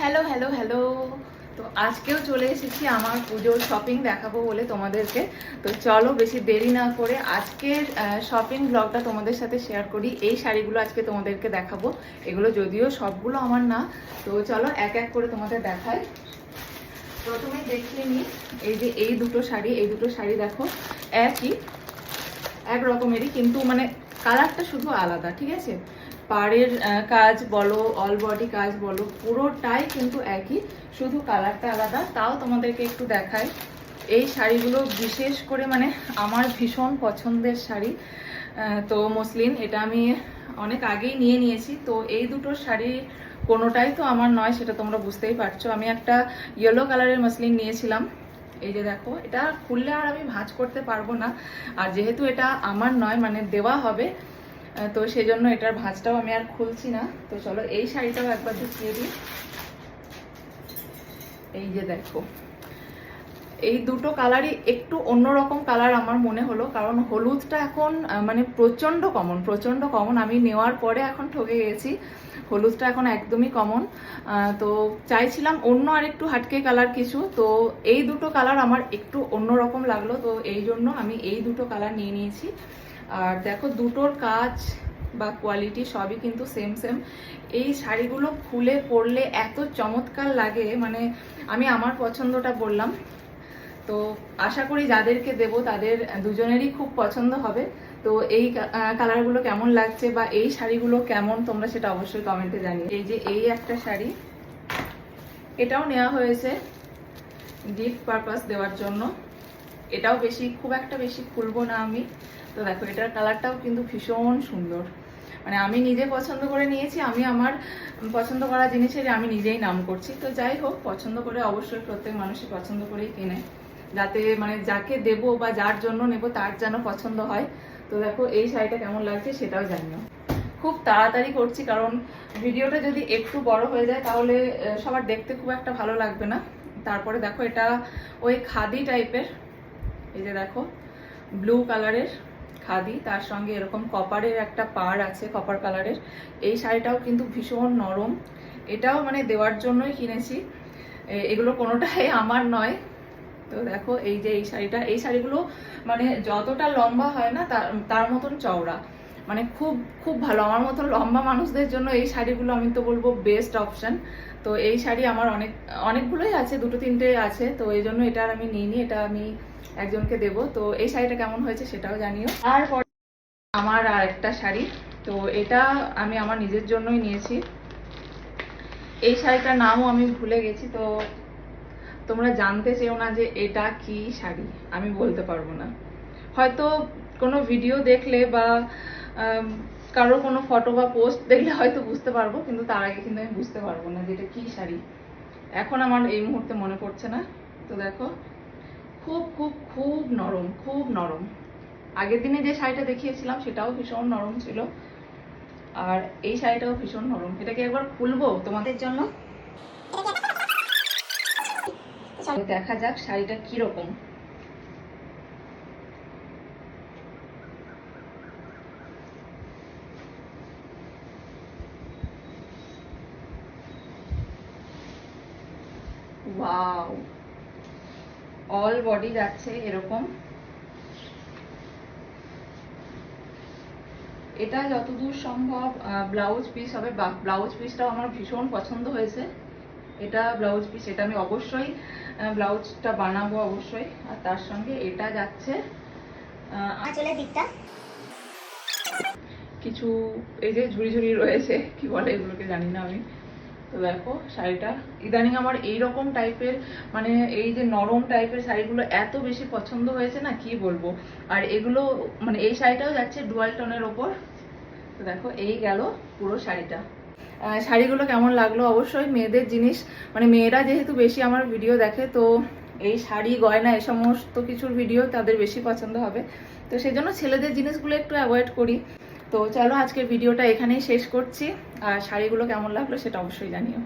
Hello hello hello. তো আজকেও চলে এসেছি আমার পুজোর শপিং দেখাবো বলে তোমাদেরকে। তো চলো বেশি দেরি না করে আজকের শপিং ব্লগটা তোমাদের সাথে শেয়ার করি। এই শাড়িগুলো আজকে তোমাদেরকে দেখাবো। এগুলো যদিও সবগুলো আমার না, তো চলো এক এক করে তোমাদের দেখাই। প্রথমে দেখিয়ে নিই এই যে এই দুটো শাড়ি দেখো এক রকমেরই, কিন্তু মানে কালারটা শুধু আলাদা, ঠিক আছে? পাড়ের কাজ বলো, অল বডি কাজ বলো, পুরোটাই কিন্তু একই, শুধু কালারটা আলাদা। তাও তোমাদেরকে একটু দেখাই। এই শাড়িগুলো বিশেষ করে মানে আমার ভীষণ পছন্দের শাড়ি। তো মসলিন, এটা আমি অনেক আগেই নিয়েছি। তো এই দুটো শাড়ি কোনোটাই তো আমার নয়, সেটা তোমরা বুঝতেই পারছো। আমি একটা ইয়েলো কালারের মসলিন নিয়েছিলাম। এই যে দেখো, এটা খুললে আর আমি ভাঁজ করতে পারবো না, আর যেহেতু এটা আমার নয় মানে দেওয়া হবে, তো সেই জন্য এটার ভাঁজটাও আমি আর খুলছি না। তো চলো এই শাড়িটাও একবার দেখিয়ে দিই। এই যে দেখো, এই দুটো কালারই একটু অন্যরকম কালার আমার মনে হলো, কারণ হলুদটা এখন মানে প্রচন্ড কমন। আমি নেওয়ার পরে এখন ঠকে গেছি। হলুদটা এখন একদমই কমন। তো চাইছিলাম অন্য আর একটু হাটকে কালার কিছু, তো এই দুটো কালার আমার একটু অন্যরকম লাগলো, তো এই জন্য আমি এই দুটো কালার নিয়ে নিয়েছি। আর দেখো, দুটোর কাজ বা কোয়ালিটি সবই কিন্তু সেম। এই শাড়িগুলো খুলে পরলে এত চমৎকার লাগে, মানে আমি আমার পছন্দটা বললাম, তো আশা করি যাদেরকে দেব তাদের দুজনেরই খুব পছন্দ হবে। তো এই কালারগুলো কেমন লাগছে বা এই শাড়িগুলো কেমন, তোমরা সেটা অবশ্যই কমেন্টে জানিও। এই যে এই একটা শাড়ি, এটাও নেওয়া হয়েছে গিফট পারপাস দেওয়ার জন্য। এটাও খুব একটা বেশি খুলবো না আমি। তো দেখো, এটার কালারটাও কিন্তু ভীষণ সুন্দর। মানে আমি নিজে পছন্দ করে নিয়েছি, আমি আমার পছন্দ করা জিনিসের আমি নিজেই নাম করছি। তো যাই হোক, পছন্দ করে অবশ্যই প্রত্যেক মানুষই পছন্দ করেই কেনে, যাতে মানে যাকে দেব বা যার জন্য নেব তার যেন পছন্দ হয়। তো দেখো এই শাড়িটা কেমন লাগছে সেটাও জানিও। খুব তাড়াতাড়ি করছি, কারণ ভিডিওটা যদি একটু বড় হয়ে যায় তাহলে সবার দেখতে খুব একটা ভালো লাগবে না। তারপরে দেখো, এটা ওই খাদি টাইপের। এই যে দেখো, ব্লু কালারের খাদি, তার সঙ্গে এরকম কপারের একটা পাড় আছে, কপার কালারের। এই শাড়িটাও কিন্তু ভীষণ নরম। এটাও মানে দেওয়ার জন্যই কিনেছি, এগুলো কোনোটাই আমার নয়। তো দেখো এই যে এই শাড়িগুলো মানে যতটা লম্বা হয় না তার মতন চওড়া, মানে খুব খুব ভালো। আমার মতন লম্বা মানুষদের জন্য এই শাড়িগুলো আমি তো বলবো বেস্ট অপশন। তো এই শাড়ি আমার অনেকগুলোই আছে, দুটো তিনটে আছে, তো এই জন্য এটা আর আমি নিইনি, এটা আমি একজনকে দেব। তো এই শাড়িটা কেমন হয়েছে সেটাও জানিও। তারপর আমার আর একটা শাড়ি, তো এটা আমি আমার নিজের জন্যই নিয়েছি। এই শাড়িটার নামও আমি ভুলে গেছি, তো তোমরা জানতে চেও না যে এটা কি শাড়ি, আমি বলতে পারবো না। হয়তো কোনো ভিডিও দেখলে বা কারো কোনো ফটো বা পোস্ট দেখলে হয়তো বুঝতে পারবো, কিন্তু তার আগে কিন্তু আমি বুঝতে পারবো না যে এটা কি শাড়ি। এখন আমার এই মুহূর্তে মনে পড়ছে না। তো দেখো, খুব খুব খুব নরম। আগের দিনে যে শাড়িটা দেখিয়েছিলাম সেটাও ভীষণ নরম ছিল, আর এই শাড়িটাও ভীষণ নরম। এটাকে একবার খুলবো তোমাদের জন্য, দেখা যাক শাড়িটা কিরকম। ওয়াও, অল বডি যাচ্ছে এরকম। এটা যতদূর সম্ভব ব্লাউজ পিস হবে, বা ব্লাউজ পিসটাও আমার ভীষণ পছন্দ হয়েছে। এটা ব্লাউজ পিস, এটা আমি অবশ্যই ব্লাউজটা বানাবো অবশ্যই। আর তার সঙ্গে এটা যাচ্ছে আঁচলের দিকটা কিছু এই যে ঝুড়ি রয়েছে, কি বলে এগুলোকে জানি না আমি। তো দেখো শাড়িটা, ইদানিং আমার এইরকম টাইপের মানে এই যে নরম টাইপের শাড়িগুলো এত বেশি পছন্দ হয়েছে না, কি বলবো। আর এগুলো মানে এই শাড়িটাও যাচ্ছে ডুয়াল টোনের ওপর। তো দেখো এই গেল পুরো শাড়িটা। শাড়িগুলো কেমন লাগলো অবশ্যই। মেয়েদের জিনিস, মানে মেয়েরা যেহেতু বেশি আমার ভিডিও দেখে, তো এই শাড়ি গয়না এ সমস্ত কিছুর ভিডিও তাদের বেশি পছন্দ হবে, তো সেই জন্য ছেলেদের জিনিসগুলো একটু অ্যাভয়েড করি। তো চলো আজকের ভিডিওটা এখানেই শেষ করছি, আর শাড়িগুলো কেমন লাগলো সেটা অবশ্যই জানিও।